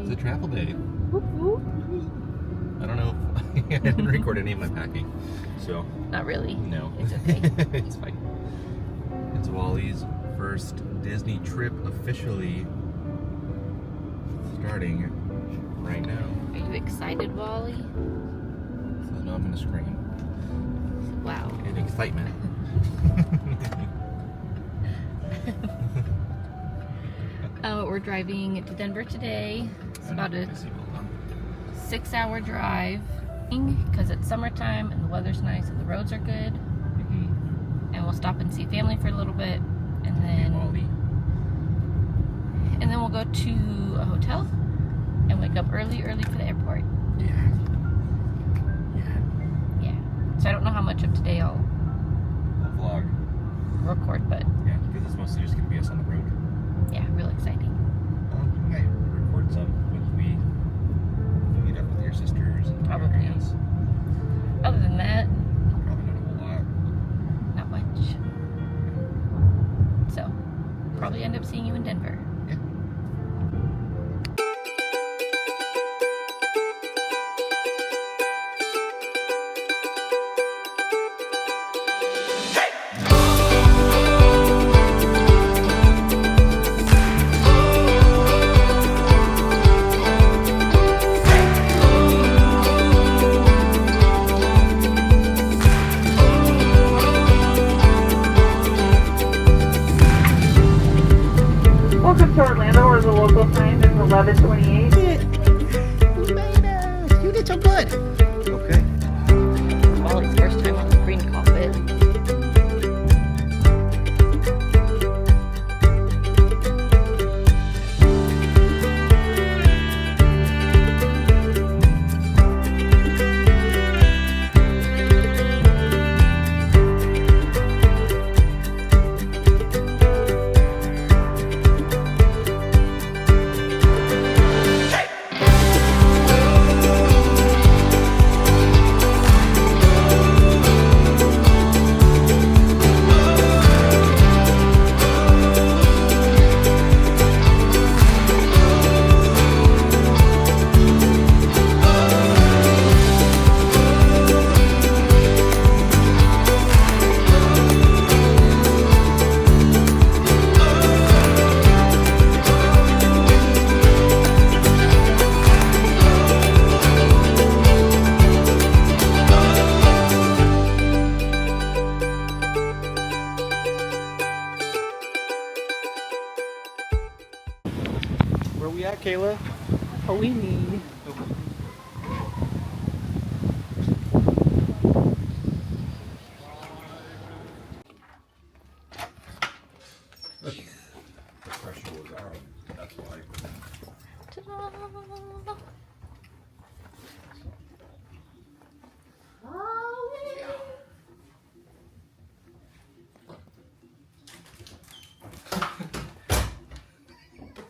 It's a travel day. Whoop, whoop. I don't know if I didn't record any of my packing, so. Not really. No. It's okay. It's fine. It's Wally's first Disney trip officially starting right now. Are you excited, Wally? So now I'm gonna scream Wow. in excitement. We're driving to Denver today. It's about a 6-hour drive because it's summertime and the weather's nice and the roads are good. And we'll stop and see family for a little bit, and then we'll go to a hotel and wake up early for the airport. Yeah. So I don't know how much of today I'll Vlog. record, but Yeah, because it's mostly just gonna be us on the road. yeah, real exciting. We might record some when we meet up with your sisters and your Probably. parents. Other than that, Probably not a whole lot. not much. So, probably end up seeing you in Denver. Yeah. Welcome to Orlando, where the local time is 11:28. You made it! You did so good! Okay. Wally's first time on the green carpet. Where we at, Kayla? What we need. The pressure was out. That's why. Ta-da!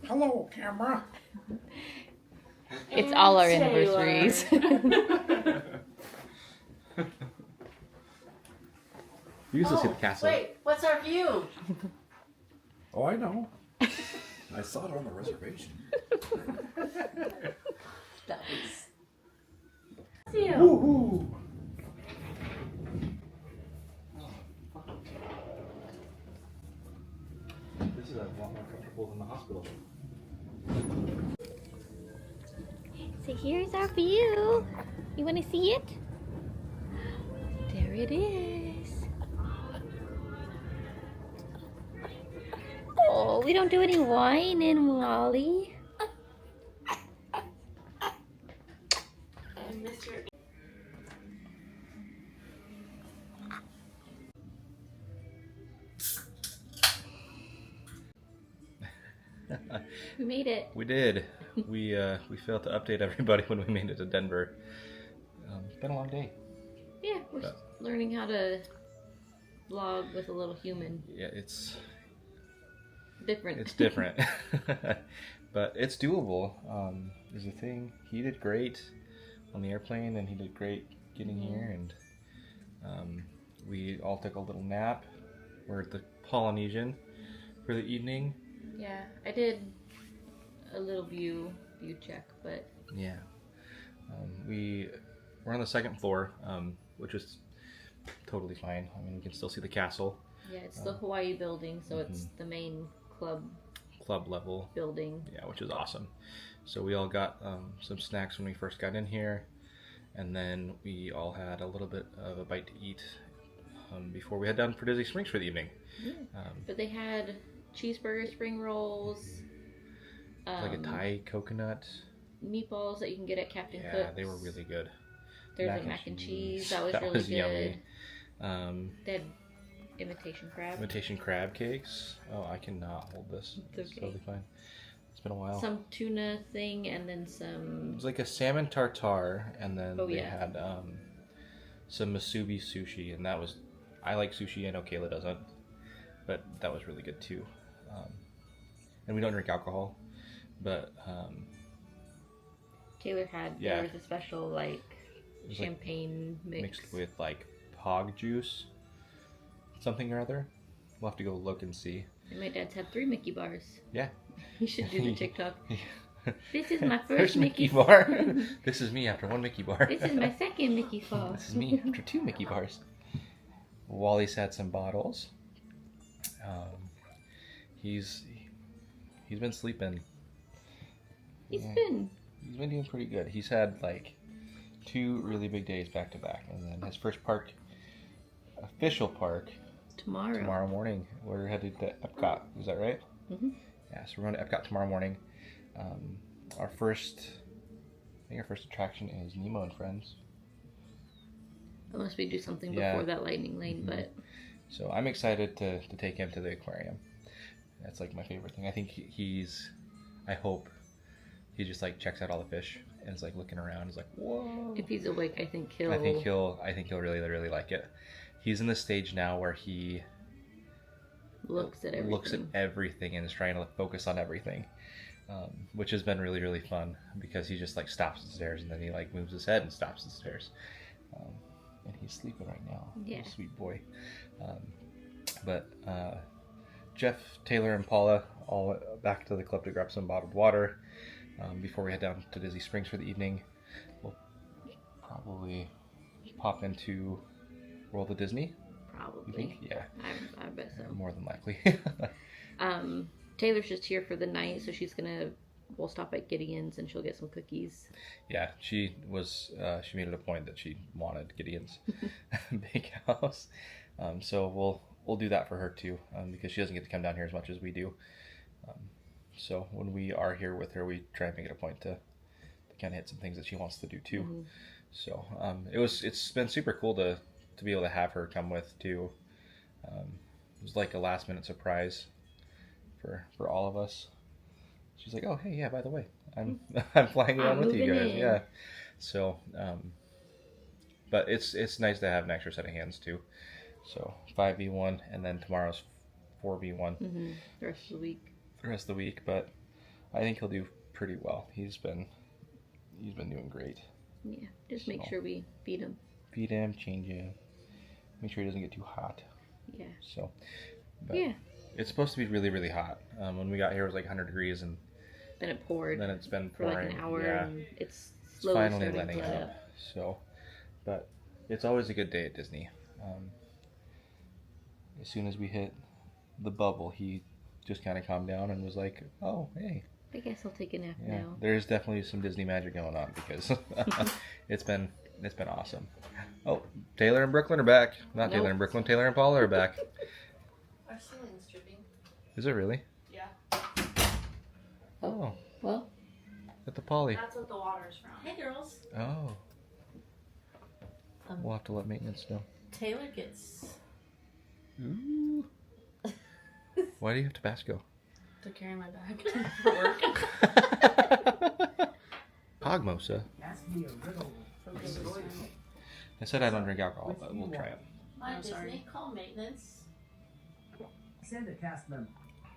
Hello, camera. It's all our anniversaries. You used to see the castle. Wait, what's our view? Oh, I know. I saw it on the reservation. Nice. Woohoo! This is a lot more comfortable than the hospital. So here's our view. You want to see it? There it is. Oh, we don't do any whining, Wally. We made it. We did. We failed to update everybody when we made it to Denver. It's been a long day. Yeah, we're learning how to vlog with a little human. Yeah, it's Different. It's different. But it's doable. There's a thing. He did great on the airplane, and he did great getting here. And we all took a little nap. We're at the Polynesian for the evening. Yeah, I did a little view you check, but Yeah. We're on the second floor, which is totally fine. I mean, we can still see the castle. yeah, it's the Hawaii building, so it's the main club Level. building. Yeah, which is awesome. So we all got some snacks when we first got in here, and then we all had a little bit of a bite to eat before we head down for Disney Springs for the evening. Yeah. But they had cheeseburger spring rolls, Like a Thai coconut. meatballs that you can get at Captain Cook's. Yeah, they were really good. There's a mac and cheese. That was really good. Yummy. They had imitation crab. Imitation crab cakes. Oh, I cannot hold this. It's It's okay. totally fine. It's been a while. Some tuna thing, and then It some. was like a salmon tartare, and then Oh, they yeah. had some musubi sushi, and that was, I like sushi. I know Kayla doesn't, but that was really good too. And we don't drink alcohol, but Taylor had. Yeah. There was a special like it was like champagne mixed with like pog juice, something or other. We'll have to go look and see. And my dad's had 3 Mickey bars. Yeah. You should do the TikTok. Yeah. This is my First first Mickey Mickey bar. This is me after 1 Mickey bar. This is my second Mickey bar. This is me after 2 Mickey bars. Wally's had some bottles. He's been sleeping. He's Yeah. been. He's been doing pretty good. He's had like 2 really big days back to back, and then his first official park tomorrow morning. We're headed to Epcot. Is that right? Mhm. Yeah. So we're going to Epcot tomorrow morning. Our first attraction is Nemo and Friends. Unless we do something Yeah. before that lightning lane, but So I'm excited to take him to the aquarium. That's like my favorite thing. I think I hope he just like checks out all the fish and is like looking around. He's like, whoa. if he's awake, I think he'll. I think he'll really like it. He's in the stage now where he looks at everything. looks at everything and is trying to focus on everything, which has been really, really fun because he just like stops and stares, and then he like moves his head and stops and stares. And he's sleeping right now. Yeah. Little sweet boy. But Jeff, Taylor, and Paula all back to the club to grab some bottled water before we head down to Disney Springs for the evening. We'll probably pop into World of Disney. You Probably. think? Yeah, I bet so. more than likely. Taylor's just here for the night, so we'll stop at Gideon's and she'll get some cookies. Yeah, she made it a point that she wanted Gideon's Bakehouse. So we'll do that for her too, because she doesn't get to come down here as much as we do. So when we are here with her, we try and make it a point to kind of hit some things that she wants to do too. Mm-hmm. So it's been super cool to be able to have her come with too. It was like a last minute surprise for all of us. She's like, oh hey, yeah, by the way, I'm flying around with you moving guys. in. Yeah. So but it's nice to have an extra set of hands too. So 5v1, and then tomorrow's 4v1 Mm-hmm. The rest of the week. the rest of the week. But I think he'll do pretty well. He's been doing great. Yeah, just make So. sure we feed him. Feed him, change him, make sure he doesn't get too hot. Yeah. So, but Yeah. it's supposed to be really, really hot. When we got here, it was like 100 degrees, and Then it poured then it's been for like pouring. an hour, Yeah, and it's it's slowly finally starting letting to let up. up. So, but it's always a good day at Disney. As soon as we hit the bubble, he just kind of calmed down and was like, "Oh, hey." I guess I'll take a nap Yeah, now. there's definitely some Disney magic going on because it's been awesome. Oh, Taylor and Brooklyn are back. Not Taylor Nope. and Brooklyn. Taylor and Paula are back. Our ceiling's dripping. Is it really? Yeah. Oh, Well, at the Poly. That's what the water's from. Hey, girls. Oh, we'll have to let maintenance know. Taylor gets Ooh. Why do you have Tabasco? to carry my bag for work. Pogmosa. I said I don't drink alcohol, but we'll try it. Hi, I'm sorry. Disney. Call maintenance. Send a cast member.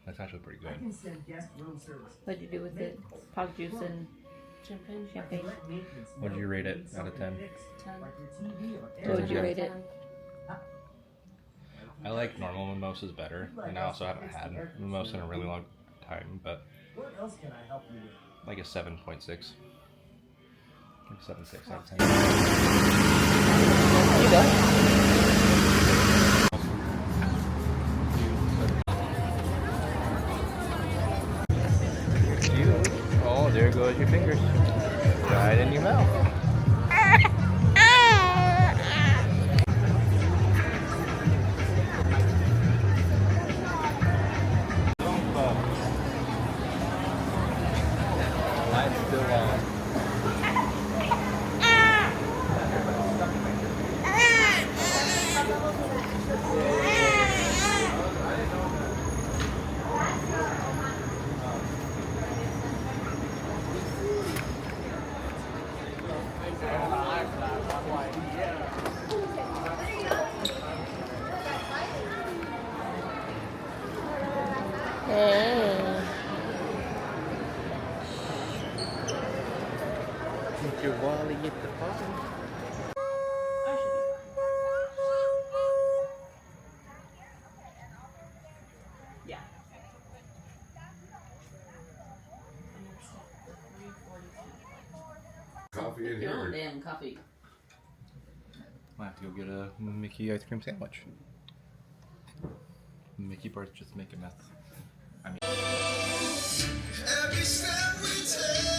That's actually pretty I good. can send guest room service. what'd you do with it? Pog juice and Champagne. champagne. Let maintenance What did you know rate it when out of something 10? fixed, 10. Like your TV or What would you air rate it? I like normal mimosas better, and I also haven't had mimosa in a really long time, but What else can I help you with? like a 7.6. Like 7.6 out of 10. You go. Cute. Oh, there goes your fingers. Right in your mouth. Lights still on. Hey. Did your Wally get the phone? I should be fine. Yeah. And it's the 3:42. Coffee in Your own here. damn coffee. I'll have to go get a Mickey ice cream sandwich. Mickey Bart's just make a mess. I mean. Every step we take.